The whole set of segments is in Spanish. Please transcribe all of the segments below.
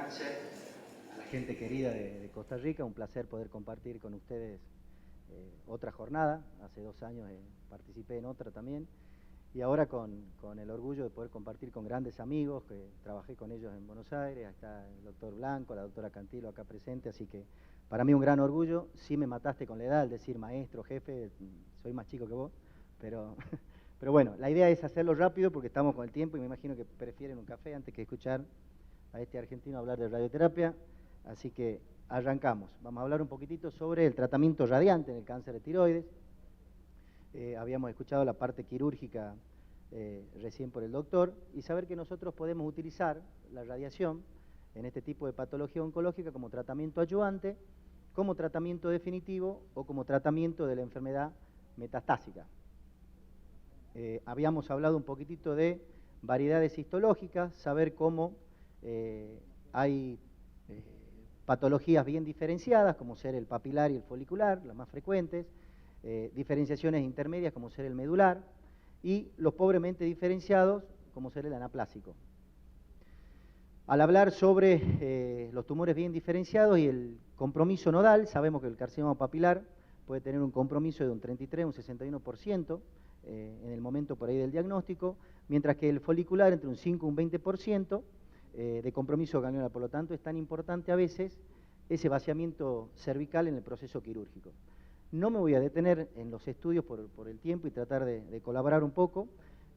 cáncer, a la gente querida de Costa Rica, un placer poder compartir con ustedes otra jornada. Hace 2 años participé en otra también, y ahora con el orgullo de poder compartir con grandes amigos, que trabajé con ellos en Buenos Aires. Ahí está el doctor Blanco, la doctora Cantilo acá presente, así que para mí un gran orgullo. Sí me mataste con la edad al decir maestro, jefe, soy más chico que vos, pero bueno, la idea es hacerlo rápido porque estamos con el tiempo y me imagino que prefieren un café antes que escuchar a este argentino hablar de radioterapia, así que arrancamos. Vamos a hablar un poquitito sobre el tratamiento radiante en el cáncer de tiroides. Habíamos escuchado la parte quirúrgica recién por el doctor, y saber que nosotros podemos utilizar la radiación en este tipo de patología oncológica como tratamiento adyuvante, como tratamiento definitivo o como tratamiento de la enfermedad metastásica. Habíamos hablado un poquitito de variedades histológicas, saber cómo hay patologías bien diferenciadas, como ser el papilar y el folicular, las más frecuentes, diferenciaciones intermedias, como ser el medular, y los pobremente diferenciados, como ser el anaplásico. Al hablar sobre los tumores bien diferenciados y el compromiso nodal, sabemos que el carcinoma papilar puede tener un compromiso de un 33, un 61% en el momento por ahí del diagnóstico, mientras que el folicular entre un 5 y un 20% de compromiso ganglionar. Por lo tanto, es tan importante a veces ese vaciamiento cervical en el proceso quirúrgico. No me voy a detener en los estudios por el tiempo y tratar de colaborar un poco.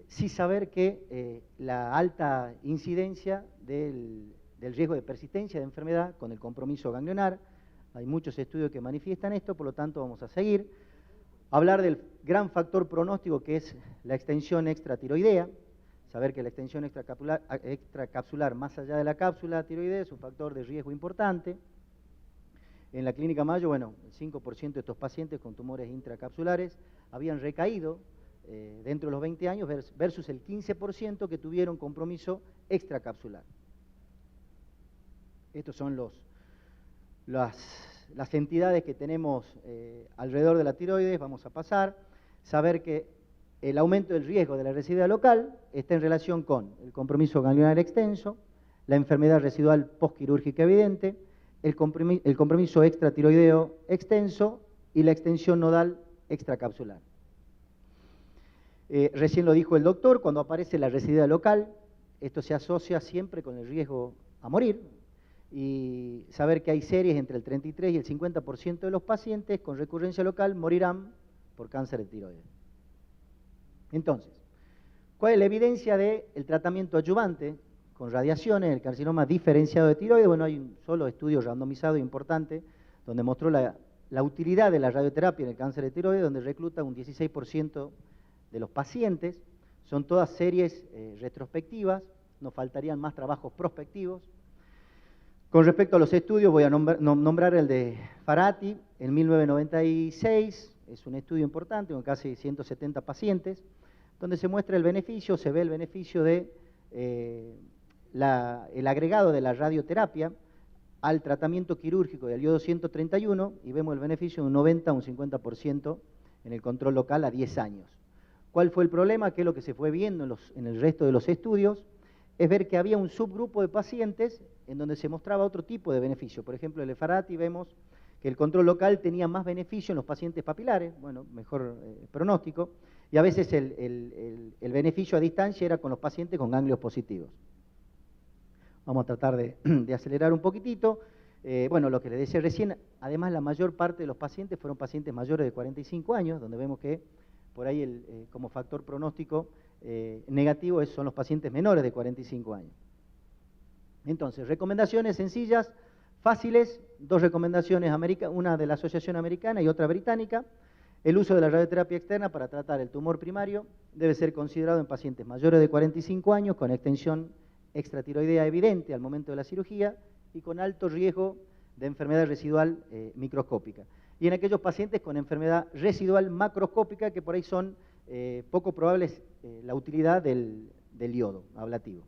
Sí saber que la alta incidencia del riesgo de persistencia de enfermedad con el compromiso ganglionar, hay muchos estudios que manifiestan esto, por lo tanto vamos a seguir. Hablar del gran factor pronóstico que es la extensión extratiroidea, saber que la extensión extracapsular más allá de la cápsula tiroidea es un factor de riesgo importante. En la Clínica Mayo, bueno, el 5% de estos pacientes con tumores intracapsulares habían recaído dentro de los 20 años versus el 15% que tuvieron compromiso extracapsular. Estos son las entidades que tenemos alrededor de la tiroides. Vamos a pasar. Saber que el aumento del riesgo de la residualidad local está en relación con el compromiso ganglionar extenso, la enfermedad residual postquirúrgica evidente, el compromiso extratiroideo extenso y la extensión nodal extracapsular. Recién lo dijo el doctor, cuando aparece la residualidad local, esto se asocia siempre con el riesgo a morir, y saber que hay series entre el 33 y el 50% de los pacientes con recurrencia local morirán por cáncer de tiroides. Entonces, ¿cuál es la evidencia del tratamiento adyuvante con radiaciones en el carcinoma diferenciado de tiroides? Bueno, hay un solo estudio randomizado importante donde mostró la utilidad de la radioterapia en el cáncer de tiroides, donde recluta un 16% de los pacientes. Son todas series retrospectivas, nos faltarían más trabajos prospectivos. Con respecto a los estudios, voy a nombrar el de Farati en 1996, es un estudio importante con casi 170 pacientes, donde se muestra el beneficio, se ve el beneficio de el agregado de la radioterapia al tratamiento quirúrgico del iodo 131, y vemos el beneficio de un 90 a un 50% en el control local a 10 años. ¿Cuál fue el problema? Que es lo que se fue viendo en el resto de los estudios, es ver que había un subgrupo de pacientes en donde se mostraba otro tipo de beneficio. Por ejemplo, el Farati vemos que el control local tenía más beneficio en los pacientes papilares, bueno, mejor pronóstico, y a veces el beneficio a distancia era con los pacientes con ganglios positivos. Vamos a tratar de acelerar un poquitito. Bueno, lo que les decía recién, además la mayor parte de los pacientes fueron pacientes mayores de 45 años, donde vemos que por ahí como factor pronóstico negativo son los pacientes menores de 45 años. Entonces, recomendaciones sencillas, fáciles, 2 recomendaciones, una de la Asociación Americana y otra británica. El uso de la radioterapia externa para tratar el tumor primario debe ser considerado en pacientes mayores de 45 años con extensión extratiroidea evidente al momento de la cirugía y con alto riesgo de enfermedad residual microscópica. Y en aquellos pacientes con enfermedad residual macroscópica, que por ahí son poco probables la utilidad del iodo ablativo.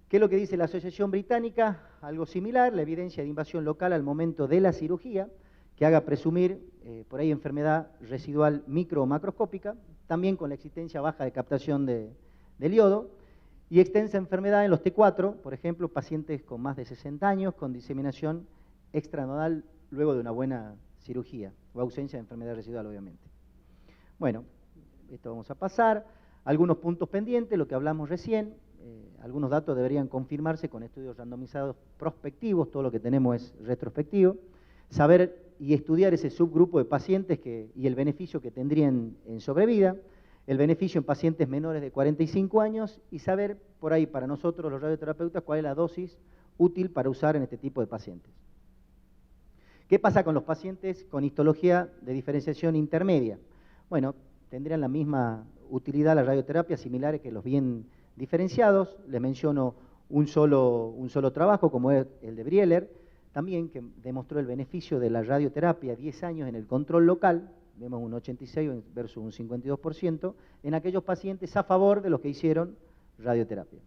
¿Qué es lo que dice la Asociación Británica? Algo similar, la evidencia de invasión local al momento de la cirugía, que haga presumir por ahí enfermedad residual micro o macroscópica, también con la existencia baja de captación del iodo. Y extensa enfermedad en los T4, por ejemplo, pacientes con más de 60 años con diseminación extranodal luego de una buena cirugía o ausencia de enfermedad residual, obviamente. Bueno, esto vamos a pasar. Algunos puntos pendientes, lo que hablamos recién. Algunos datos deberían confirmarse con estudios randomizados prospectivos, todo lo que tenemos es retrospectivo. Saber y estudiar ese subgrupo de pacientes y el beneficio que tendrían en sobrevida, el beneficio en pacientes menores de 45 años y saber por ahí para nosotros los radioterapeutas cuál es la dosis útil para usar en este tipo de pacientes. ¿Qué pasa con los pacientes con histología de diferenciación intermedia? Bueno, tendrían la misma utilidad la radioterapia, similares que los bien diferenciados. Les menciono un solo trabajo, como es el de Brieler, también que demostró el beneficio de la radioterapia 10 años en el control local, vemos un 86 versus un 52%, en aquellos pacientes a favor de los que hicieron radioterapia.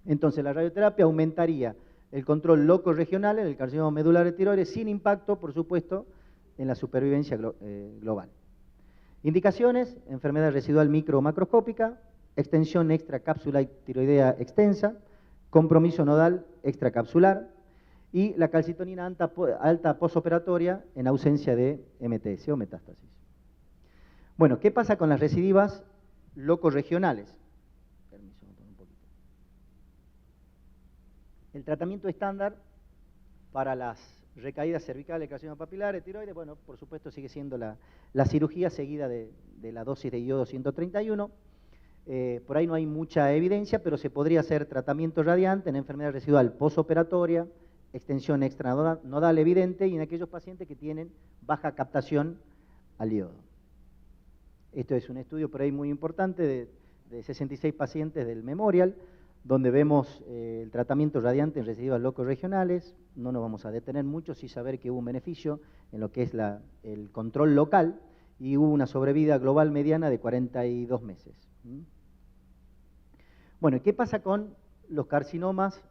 Entonces, la radioterapia aumentaría el control loco-regional en el carcinoma medular de tiroides, sin impacto, por supuesto, en la supervivencia global. Indicaciones: enfermedad residual micro o macroscópica, extensión extracapsular tiroidea extensa, compromiso nodal extracapsular y la calcitonina alta posoperatoria en ausencia de MTS o metástasis. Bueno, ¿qué pasa con las recidivas locorregionales? El tratamiento estándar para las recaídas cervicales, carcinoma papilar, de tiroides, bueno, por supuesto sigue siendo la cirugía seguida de la dosis de iodo 131. Por ahí no hay mucha evidencia, pero se podría hacer tratamiento radiante en enfermedad residual posoperatoria, extensión extranodal evidente y en aquellos pacientes que tienen baja captación al iodo. Esto es un estudio por ahí muy importante de 66 pacientes del Memorial, donde vemos el tratamiento radiante en recidivas locorregionales. No nos vamos a detener mucho, sí saber que hubo un beneficio en lo que es el control local y hubo una sobrevida global mediana de 42 meses. Bueno, ¿qué pasa con los carcinomas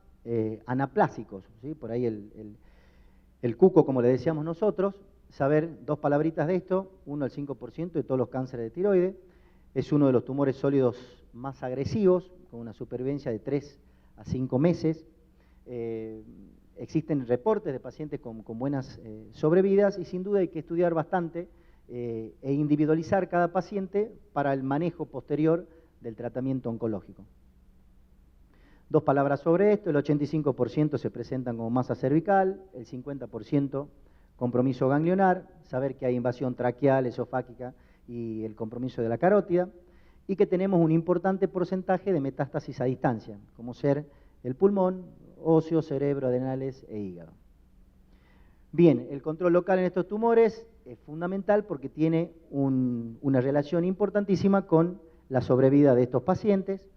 anaplásicos? ¿Sí? Por ahí el cuco, como le decíamos nosotros, saber dos palabritas de esto: 1 al 5% de todos los cánceres de tiroides. Es uno de los tumores sólidos más agresivos, con una supervivencia de 3 a 5 meses. Existen reportes de pacientes con buenas sobrevidas y sin duda hay que estudiar bastante e individualizar cada paciente para el manejo posterior del tratamiento oncológico. Dos palabras sobre esto: el 85% se presentan como masa cervical, el 50% compromiso ganglionar, saber que hay invasión traqueal, esofágica y el compromiso de la carótida, y que tenemos un importante porcentaje de metástasis a distancia, como ser el pulmón, óseo, cerebro, adrenales e hígado. Bien, el control local en estos tumores es fundamental porque tiene una relación importantísima con la sobrevida de estos pacientes.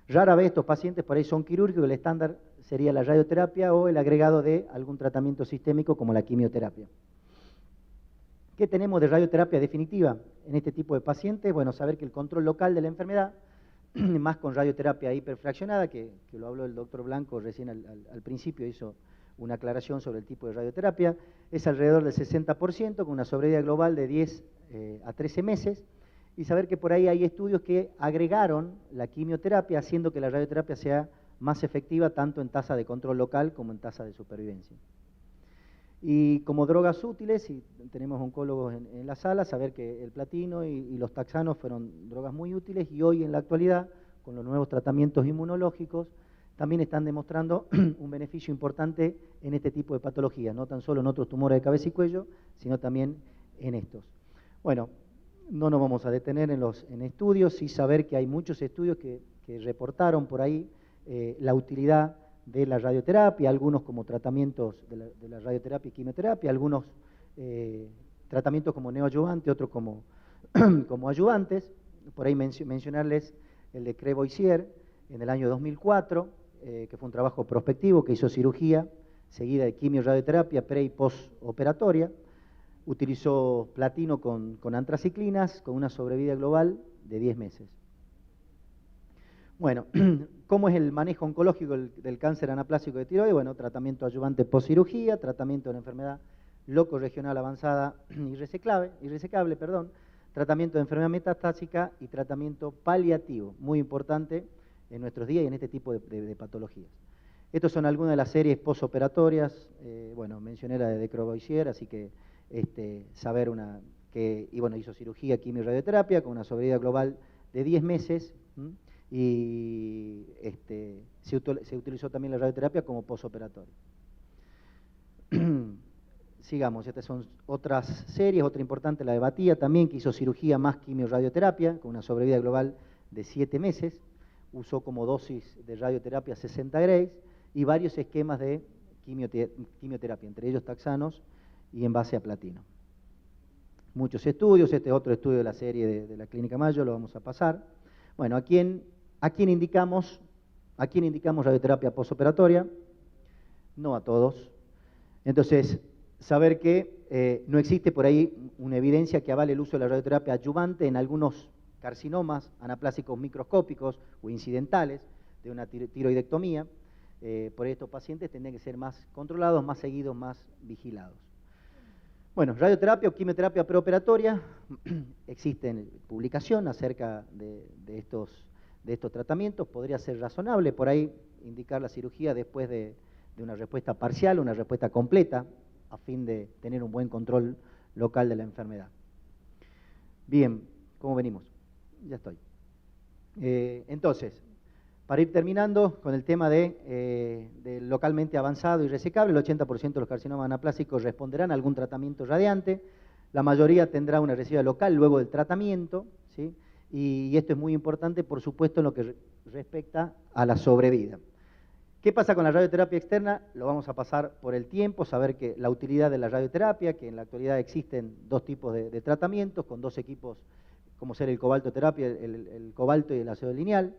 Rara vez estos pacientes por ahí son quirúrgicos, el estándar sería la radioterapia o el agregado de algún tratamiento sistémico como la quimioterapia. ¿Qué tenemos de radioterapia definitiva en este tipo de pacientes? Bueno, saber que el control local de la enfermedad, más con radioterapia hiperfraccionada, que lo habló el doctor Blanco recién al principio, hizo una aclaración sobre el tipo de radioterapia, es alrededor del 60%, con una sobrevida global de 10 a 13 meses, y saber que por ahí hay estudios que agregaron la quimioterapia, haciendo que la radioterapia sea más efectiva tanto en tasa de control local como en tasa de supervivencia. Y como drogas útiles, y tenemos oncólogos en la sala, saber que el platino y los taxanos fueron drogas muy útiles y hoy en la actualidad, con los nuevos tratamientos inmunológicos, también están demostrando un beneficio importante en este tipo de patologías, no tan solo en otros tumores de cabeza y cuello, sino también en estos. Bueno, no nos vamos a detener en estudios, sí saber que hay muchos estudios que reportaron por ahí la utilidad de la radioterapia, algunos como tratamientos de la radioterapia y quimioterapia, algunos tratamientos como neoadyuvante, otros como ayudantes. Por ahí mencionarles el de Creboisier en el año 2004, que fue un trabajo prospectivo que hizo cirugía seguida de quimio-radioterapia pre y postoperatoria. Utilizó platino con antraciclinas, con una sobrevida global de 10 meses. Bueno, ¿cómo es el manejo oncológico del cáncer anaplásico de tiroides? Bueno, tratamiento adyuvante postcirugía, tratamiento de la enfermedad locorregional avanzada irresecable, tratamiento de enfermedad metastásica y tratamiento paliativo, muy importante en nuestros días y en este tipo de patologías. Estas son algunas de las series posoperatorias. Bueno, mencioné la de Decroboisier, así que saber hizo cirugía, quimio y radioterapia con una sobrevida global de 10 meses. Y se utilizó también la radioterapia como posoperatoria. Sigamos, estas son otras series, otra importante, la de Batía también, que hizo cirugía más quimio y radioterapia, con una sobrevida global de 7 meses, usó como dosis de radioterapia 60 grays y varios esquemas de quimioterapia, entre ellos taxanos y en base a platino. Muchos estudios, este es otro estudio de la serie de la Clínica Mayo, lo vamos a pasar. Bueno, ¿a quién indicamos radioterapia postoperatoria? No a todos. Entonces, saber que no existe por ahí una evidencia que avale el uso de la radioterapia adyuvante en algunos carcinomas anaplásicos microscópicos o incidentales de una tiroidectomía. Por estos pacientes tendrían que ser más controlados, más seguidos, más vigilados. Bueno, radioterapia o quimioterapia preoperatoria, existen publicación acerca de estos tratamientos, podría ser razonable por ahí indicar la cirugía después de una respuesta parcial, una respuesta completa, a fin de tener un buen control local de la enfermedad. Bien, ¿cómo venimos? Ya estoy. Entonces, para ir terminando con el tema de localmente avanzado y resecable, el 80% de los carcinomas anaplásicos responderán a algún tratamiento radiante, la mayoría tendrá una recidiva local luego del tratamiento, ¿sí? Y esto es muy importante, por supuesto, en lo que respecta a la sobrevida. ¿Qué pasa con la radioterapia externa? Lo vamos a pasar por el tiempo, saber que la utilidad de la radioterapia, que en la actualidad existen dos tipos de tratamientos, con dos equipos, como ser el cobaltoterapia, el cobalto y el acero lineal.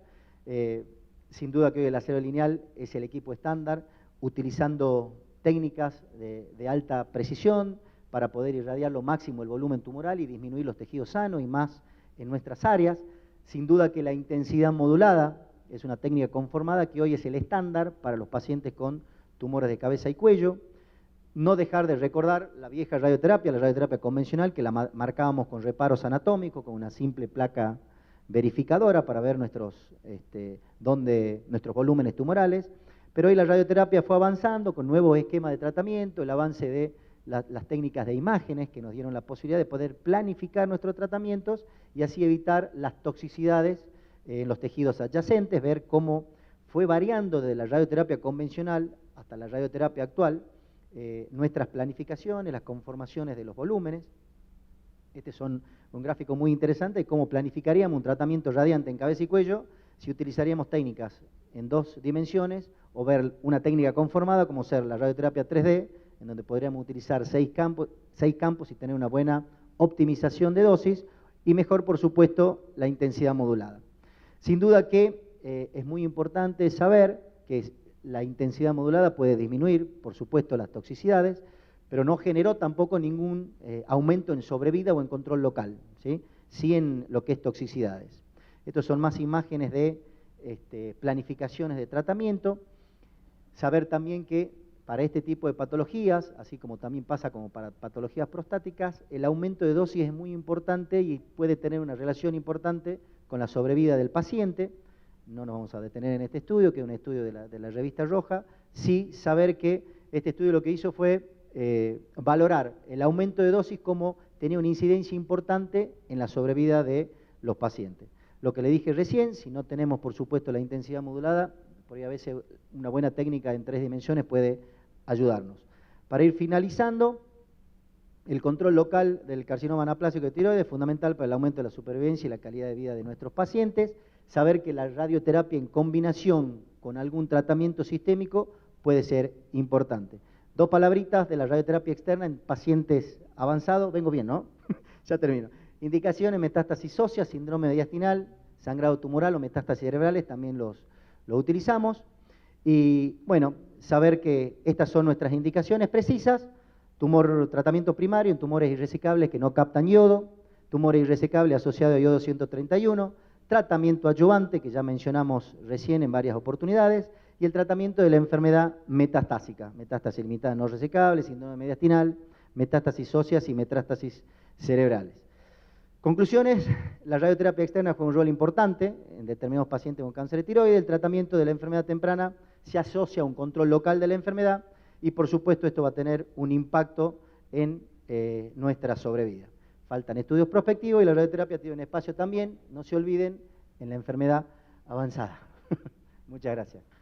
Sin duda que hoy el acero lineal es el equipo estándar, utilizando técnicas de alta precisión para poder irradiar lo máximo el volumen tumoral y disminuir los tejidos sanos y más en nuestras áreas. Sin duda que la intensidad modulada es una técnica conformada que hoy es el estándar para los pacientes con tumores de cabeza y cuello. No dejar de recordar la vieja radioterapia, la radioterapia convencional, que la marcábamos con reparos anatómicos, con una simple placa verificadora para ver nuestros volúmenes tumorales. Pero hoy la radioterapia fue avanzando con nuevos esquemas de tratamiento, el avance de las técnicas de imágenes que nos dieron la posibilidad de poder planificar nuestros tratamientos y así evitar las toxicidades en los tejidos adyacentes, ver cómo fue variando desde la radioterapia convencional hasta la radioterapia actual nuestras planificaciones, las conformaciones de los volúmenes. Este es un gráfico muy interesante de cómo planificaríamos un tratamiento radiante en cabeza y cuello si utilizaríamos técnicas en 2 dimensiones o ver una técnica conformada como ser la radioterapia 3D, en donde podríamos utilizar 6 campos y tener una buena optimización de dosis y mejor, por supuesto, la intensidad modulada. Sin duda que es muy importante saber que la intensidad modulada puede disminuir, por supuesto, las toxicidades, pero no generó tampoco ningún aumento en sobrevida o en control local, ¿sí en lo que es toxicidades. Estos son más imágenes de planificaciones de tratamiento. Saber también que para este tipo de patologías, así como también pasa como para patologías prostáticas, el aumento de dosis es muy importante y puede tener una relación importante con la sobrevida del paciente. No nos vamos a detener en este estudio, que es un estudio de la revista Roja. Sí saber que este estudio lo que hizo fue valorar el aumento de dosis como tenía una incidencia importante en la sobrevida de los pacientes. Lo que le dije recién, si no tenemos por supuesto la intensidad modulada, por ahí a veces una buena técnica en 3 dimensiones puede ayudarnos. Para ir finalizando, el control local del carcinoma anaplásico de tiroides es fundamental para el aumento de la supervivencia y la calidad de vida de nuestros pacientes. Saber que la radioterapia en combinación con algún tratamiento sistémico puede ser importante. 2 palabritas de la radioterapia externa en pacientes avanzados. Vengo bien, ¿no? Ya termino. Indicaciones: metástasis ósea, síndrome mediastinal, sangrado tumoral o metástasis cerebrales, también lo utilizamos. Y bueno, saber que estas son nuestras indicaciones precisas: tratamiento primario en tumores irresecables que no captan yodo, tumores irresecables asociados a yodo 131, tratamiento adyuvante, que ya mencionamos recién en varias oportunidades, y el tratamiento de la enfermedad metastásica, metástasis limitada no resecable, síndrome mediastinal, metástasis óseas y metástasis cerebrales. Conclusiones, la radioterapia externa juega un rol importante en determinados pacientes con cáncer de tiroides. El tratamiento de la enfermedad temprana se asocia a un control local de la enfermedad y, por supuesto, esto va a tener un impacto en nuestra sobrevida. Faltan estudios prospectivos y la radioterapia tiene un espacio también, no se olviden, en la enfermedad avanzada. Muchas gracias.